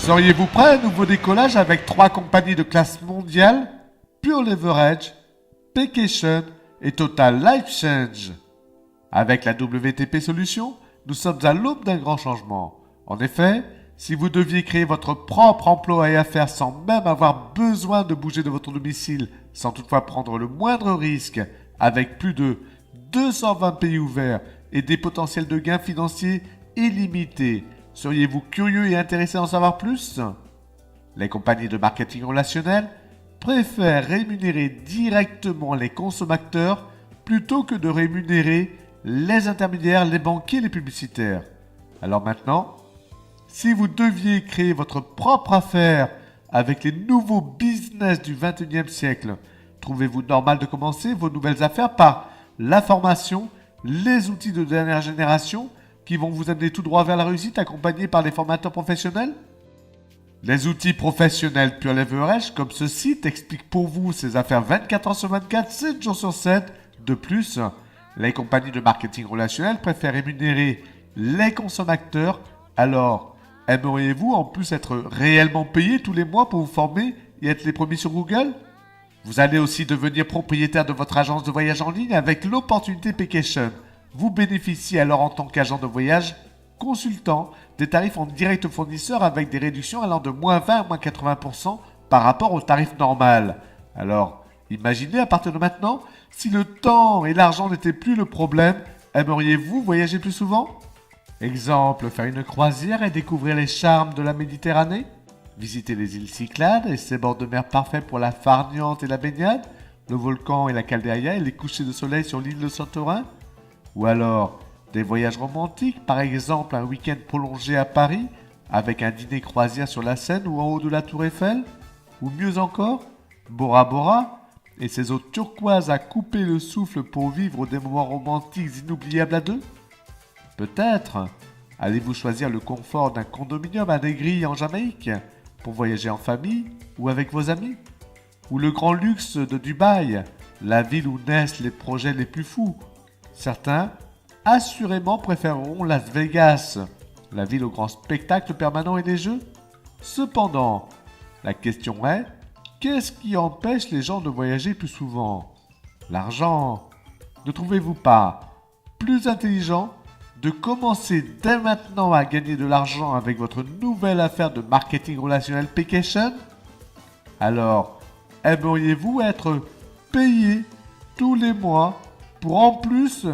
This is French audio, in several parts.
Seriez-vous prêt à un nouveau décollage avec 3 compagnies de classe mondiale, Pure Leverage, Paycation et Total Life Change? Avec la WTP Solutions, nous sommes à l'aube d'un grand changement. En effet, si vous deviez créer votre propre emploi et affaires sans même avoir besoin de bouger de votre domicile, sans toutefois prendre le moindre risque, avec plus de 220 pays ouverts et des potentiels de gains financiers illimités, seriez-vous curieux et intéressé d'en savoir plus? Les compagnies de marketing relationnel préfèrent rémunérer directement les consommateurs plutôt que de rémunérer les intermédiaires, les banquiers, les publicitaires. Alors maintenant, si vous deviez créer votre propre affaire avec les nouveaux business du 21e siècle, trouvez-vous normal de commencer vos nouvelles affaires par la formation, les outils de dernière génération qui vont vous amener tout droit vers la réussite accompagnés par des formateurs professionnels? Les outils professionnels Pure Leverage comme ce site expliquent pour vous ces affaires 24 heures sur 24, 7 jours sur 7. De plus, les compagnies de marketing relationnel préfèrent rémunérer les consommateurs. Alors, aimeriez-vous en plus être réellement payé tous les mois pour vous former et être les premiers sur Google? Vous allez aussi devenir propriétaire de votre agence de voyage en ligne avec l'opportunité Paycation. Vous bénéficiez alors en tant qu'agent de voyage consultant des tarifs en direct au fournisseur avec des réductions allant de moins 20 à moins 80% par rapport au tarif normal. Alors, imaginez à partir de maintenant, si le temps et l'argent n'étaient plus le problème, aimeriez-vous voyager plus souvent? Exemple, faire une croisière et découvrir les charmes de la Méditerranée? Visiter les îles Cyclades et ses bords de mer parfaits pour la farniente et la baignade? Le volcan et la calderia et les couchers de soleil sur l'île de Santorin? Ou alors, des voyages romantiques, par exemple un week-end prolongé à Paris, avec un dîner croisière sur la Seine ou en haut de la Tour Eiffel? Ou mieux encore, Bora Bora et ses eaux turquoises à couper le souffle pour vivre des moments romantiques inoubliables à deux? Peut-être allez-vous choisir le confort d'un condominium à Negri en Jamaïque pour voyager en famille ou avec vos amis? Ou le grand luxe de Dubaï, la ville où naissent les projets les plus fous? Certains, assurément, préféreront Las Vegas, la ville au grand spectacle permanent et des jeux. Cependant, la question est, qu'est-ce qui empêche les gens de voyager plus souvent? L'argent. Ne trouvez-vous pas plus intelligent de commencer dès maintenant à gagner de l'argent avec votre nouvelle affaire de marketing relationnel Paycation? Alors, aimeriez-vous être payé tous les mois pour en plus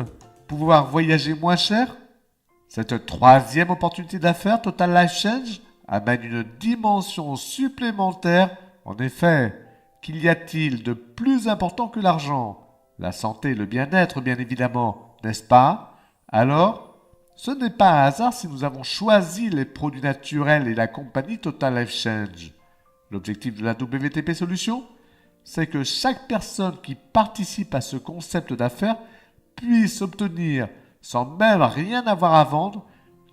pouvoir voyager moins cher? Cette troisième opportunité d'affaires, Total Life Change, amène une dimension supplémentaire. En effet, qu'y a-t-il de plus important que l'argent? La santé et le bien-être, bien évidemment, n'est-ce pas? Alors, ce n'est pas un hasard si nous avons choisi les produits naturels et la compagnie Total Life Change. L'objectif de la WTP Solutions, c'est que chaque personne qui participe à ce concept d'affaires puisse obtenir, sans même rien avoir à vendre,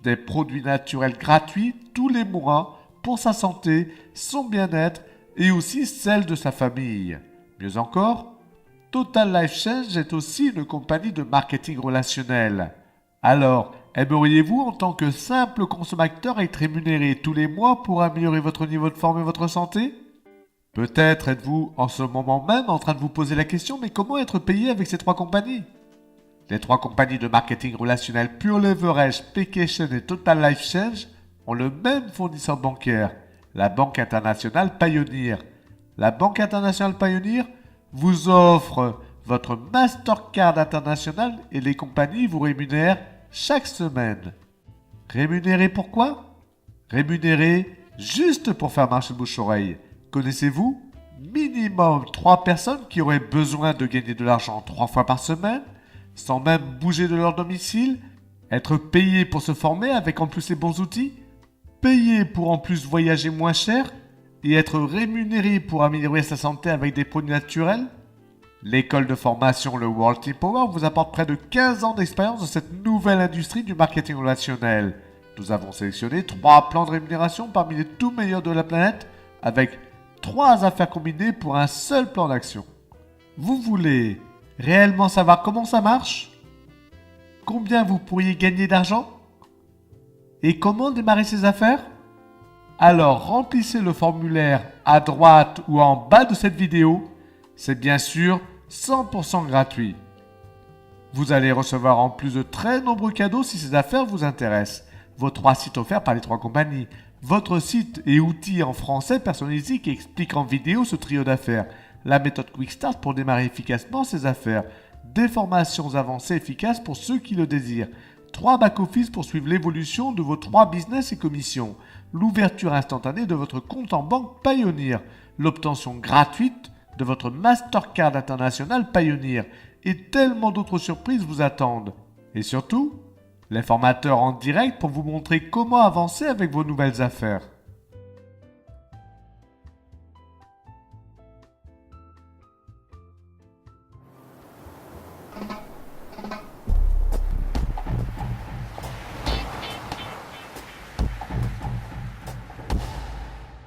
des produits naturels gratuits tous les mois pour sa santé, son bien-être et aussi celle de sa famille. Mieux encore, Total Life Change est aussi une compagnie de marketing relationnel. Alors, aimeriez-vous en tant que simple consommateur être rémunéré tous les mois pour améliorer votre niveau de forme et votre santé? Peut-être êtes-vous en ce moment même en train de vous poser la question, mais comment être payé avec ces 3 compagnies? Les 3 compagnies de marketing relationnel Pure Leverage, Paycation et Total Life Change ont le même fournisseur bancaire, la Banque Internationale Pioneer. La Banque Internationale Pioneer vous offre votre Mastercard international et les compagnies vous rémunèrent chaque semaine. Rémunéré pourquoi? Rémunéré juste pour faire marcher le bouche-oreille. Connaissez-vous minimum 3 personnes qui auraient besoin de gagner de l'argent 3 fois par semaine, sans même bouger de leur domicile, être payé pour se former avec en plus les bons outils, payé pour en plus voyager moins cher et être rémunéré pour améliorer sa santé avec des produits naturels? L'école de formation, le World Team Power, vous apporte près de 15 ans d'expérience dans cette nouvelle industrie du marketing relationnel. Nous avons sélectionné 3 plans de rémunération parmi les tout meilleurs de la planète avec 3 affaires combinées pour un seul plan d'action. Vous voulez réellement savoir comment ça marche? Combien vous pourriez gagner d'argent? Et comment démarrer ces affaires? Alors remplissez le formulaire à droite ou en bas de cette vidéo. C'est bien sûr 100% gratuit. Vous allez recevoir en plus de très nombreux cadeaux si ces affaires vous intéressent. Vos 3 sites offerts par les 3 compagnies. Votre site et outils en français personnalisé qui explique en vidéo ce trio d'affaires. La méthode Quick Start pour démarrer efficacement ces affaires. Des formations avancées efficaces pour ceux qui le désirent. 3 back-office pour suivre l'évolution de vos 3 business et commissions. L'ouverture instantanée de votre compte en banque Payoneer. L'obtention gratuite de votre Mastercard international Payoneer. Et tellement d'autres surprises vous attendent. Et surtout, les formateurs en direct pour vous montrer comment avancer avec vos nouvelles affaires.